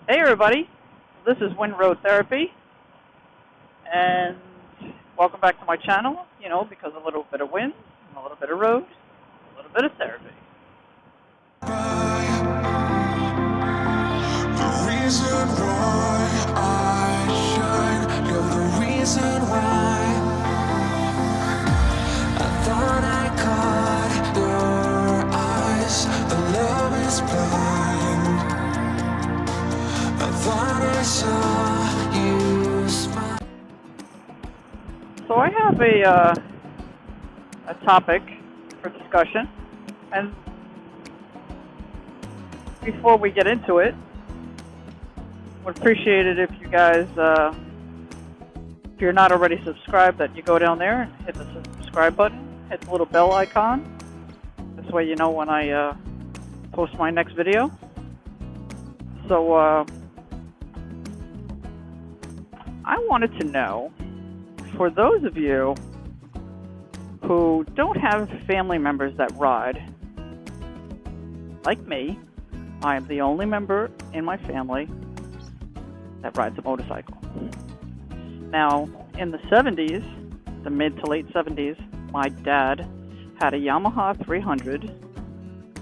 Hey everybody, this is Wind.Road.Therapy, and welcome back to my channel, because a little bit of wind, a little bit of road, a little bit of therapy. The reason why I shine, you're the reason why I thought I caught your eyes, the love is blind. I thought I saw you smile. So I have a topic for discussion, and before we get into it, would appreciate it if you guys, if you're not already subscribed, that you go down there and hit the subscribe button, hit the little bell icon. This way you know when I post my next video. So I wanted to know, for those of you who don't have family members that ride, like me, I am the only member in my family that rides a motorcycle. Now, in the 70s, the mid to late 70s, my dad had a Yamaha 300,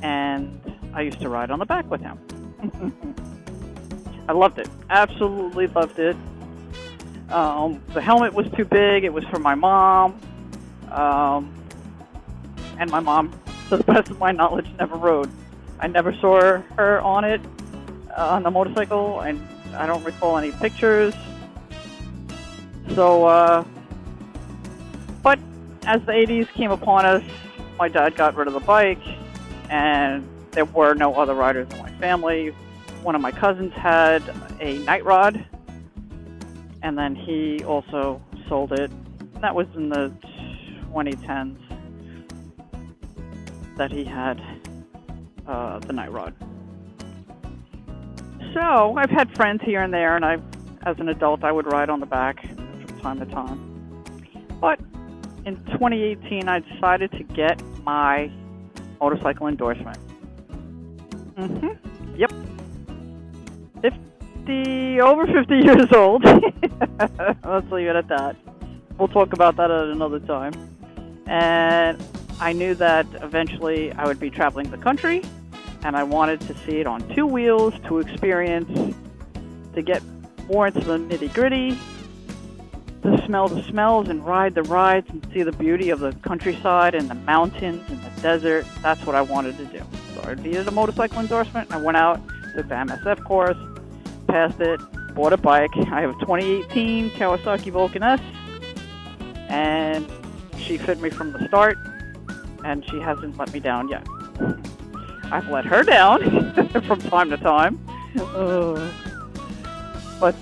and I used to ride on the back with him. I loved it. Absolutely loved it. The helmet was too big. It was for my mom. And my mom, to the best of my knowledge, never rode. I never saw her on it, on the motorcycle, and I don't recall any pictures. So, but as the 80s came upon us, my dad got rid of the bike, and there were no other riders in my family. One of my cousins had a night rod, and then he also sold it. That was in the 2010s that he had the night rod. So I've had friends here and there, and as an adult, I would ride on the back from time to time. But in 2018, I decided to get my motorcycle endorsement. Yep. Over 50 years old. Let's leave it at that. We'll talk about that at another time. And I knew that eventually I would be traveling the country, and I wanted to see it on two wheels, to experience, to get more into the nitty-gritty, to smell the smells and ride the rides and see the beauty of the countryside and the mountains and the desert. That's what I wanted to do. So I needed a motorcycle endorsement. I went out, took the MSF course, passed it, bought a bike. I have a 2018 Kawasaki Vulcan S, and she fit me from the start, and she hasn't let me down yet. I've let her down from time to time. But,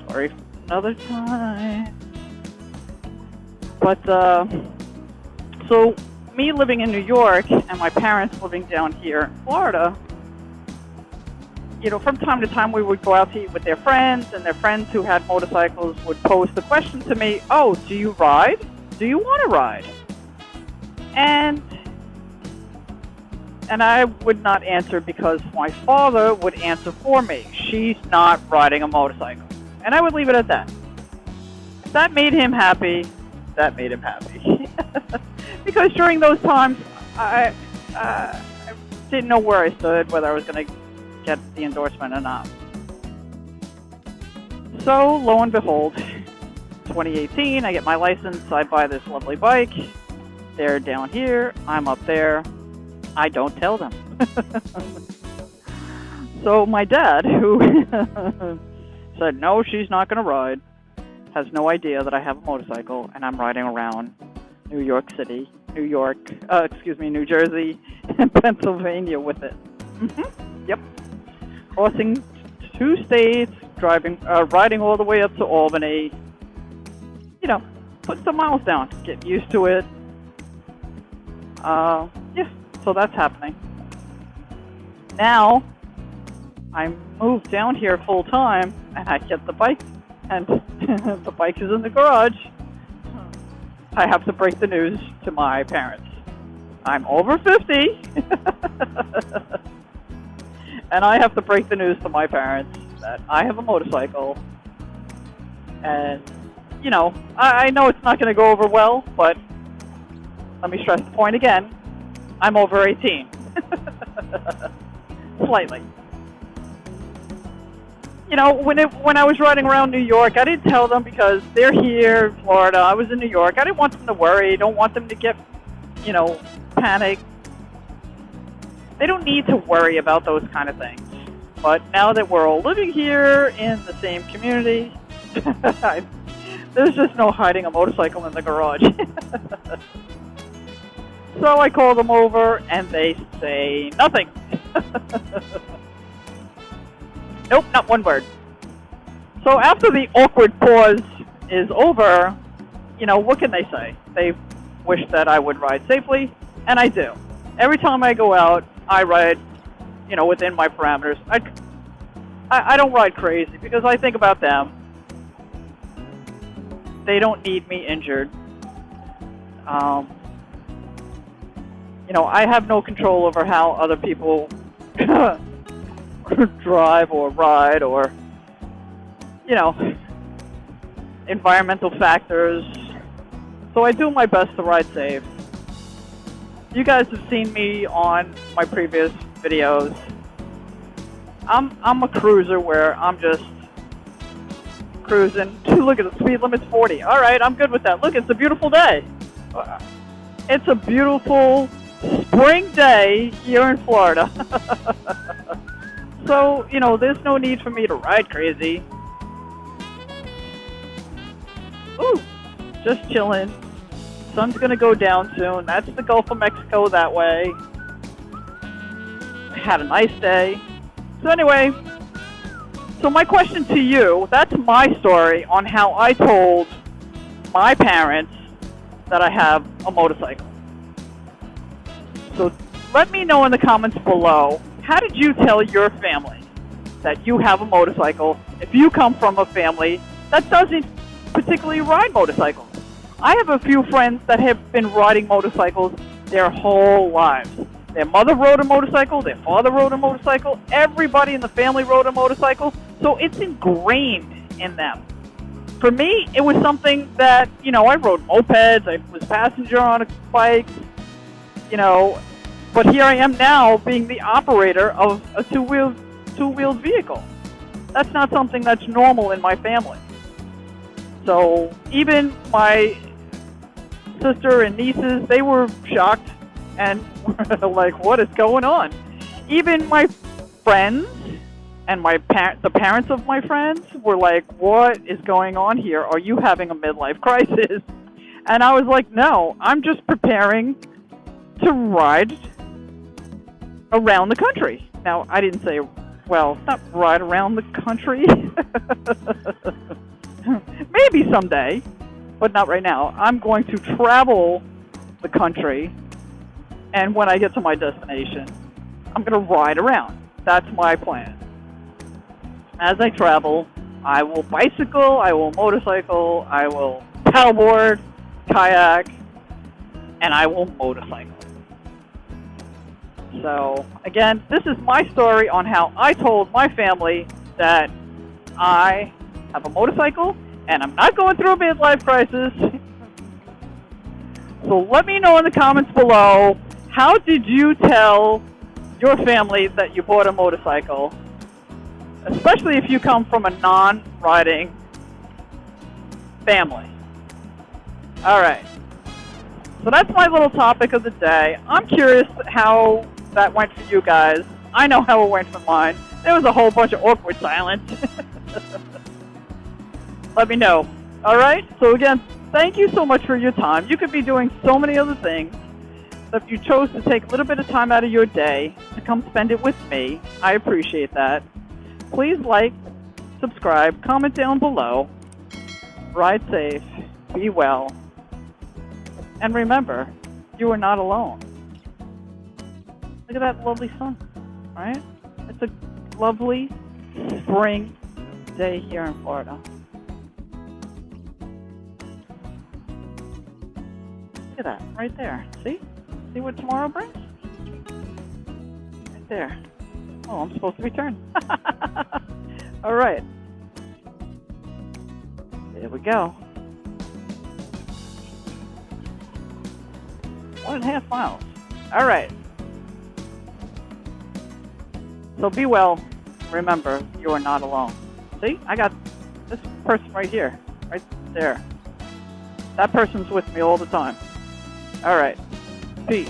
sorry, another time. But, so me living in New York and my parents living down here in Florida, from time to time we would go out to eat with their friends, and their friends who had motorcycles would pose the question to me, "Oh, do you ride? Do you want to ride?" And I would not answer, because my father would answer for me. "She's not riding a motorcycle." And I would leave it at that. If that made him happy, that made him happy. Because during those times, I didn't know where I stood, whether I was going to get the endorsement or not. So, lo and behold, 2018, I get my license, I buy this lovely bike. They're down here, I'm up there. I don't tell them. So my dad, who said, "No, she's not going to ride," has no idea that I have a motorcycle and I'm riding around New Jersey, and Pennsylvania with it. Yep. Crossing 2 states, riding all the way up to Albany. Put some miles down, get used to it. Yeah, so that's happening. Now, I moved down here full time, and I get the bike, and the bike is in the garage. I have to break the news to my parents. I'm over 50, And I have to break the news to my parents that I have a motorcycle. And, you know, I know it's not going to go over well, but let me stress the point again. I'm over 18. Slightly. You know, when I was riding around New York, I didn't tell them because they're here in Florida. I was in New York. I didn't want them to worry. I don't want them to get, you know, panic. They don't need to worry about those kind of things. But now that we're all living here in the same community, there's just no hiding a motorcycle in the garage. So I call them over and they say nothing. Nope, not one word. So after the awkward pause is over, you know, what can they say? They wish that I would ride safely, and I do. Every time I go out, I ride, you know, within my parameters. I don't ride crazy because I think about them. They don't need me injured. You know, I have no control over how other people drive or ride or, you know, environmental factors. So I do my best to ride safe. You guys have seen me on my previous videos. I'm a cruiser where I'm just cruising. Look at the speed limit's 40. All right, I'm good with that. Look, it's a beautiful day. It's a beautiful spring day here in Florida. So, you know, there's no need for me to ride crazy. Ooh, just chilling. Sun's gonna go down soon. That's the Gulf of Mexico that way. Had a nice day. So anyway, so my question to you, that's my story on how I told my parents that I have a motorcycle. So let me know in the comments below, how did you tell your family that you have a motorcycle if you come from a family that doesn't particularly ride motorcycles? I have a few friends that have been riding motorcycles their whole lives. Their mother rode a motorcycle, their father rode a motorcycle, everybody in the family rode a motorcycle, so it's ingrained in them. For me, it was something that, you know, I rode mopeds, I was passenger on a bike, you know, but here I am now being the operator of a two-wheeled vehicle. That's not something that's normal in my family. So even my sister and nieces, they were shocked and were like, what is going on? Even my friends and the parents of my friends were like, what is going on here? Are you having a midlife crisis? And I was like, no, I'm just preparing to ride around the country. Now, I didn't say, well, not ride around the country. Maybe someday, but not right now. I'm going to travel the country, and when I get to my destination, I'm going to ride around. That's my plan. As I travel, I will bicycle, I will motorcycle, I will paddleboard, kayak, and I will motorcycle. So, again, this is my story on how I told my family that I have a motorcycle and I'm not going through a midlife crisis. So let me know in the comments below, how did you tell your family that you bought a motorcycle? Especially if you come from a non-riding family. Alright. So that's my little topic of the day. I'm curious how that went for you guys. I know how it went for mine. There was a whole bunch of awkward silence. Let me know. Alright? So again, thank you so much for your time. You could be doing so many other things. But if you chose to take a little bit of time out of your day to come spend it with me, I appreciate that. Please like, subscribe, comment down below. Ride safe. Be well. And remember, you are not alone. Look at that lovely sun, right? It's a lovely spring day here in Florida. Look at that, right there. See? See what tomorrow brings? Right there. Oh, I'm supposed to return. All right. There we go. 1.5 miles. All right. So be well. Remember, you are not alone. See, I got this person right here, right there. That person's with me all the time. All right. Peace.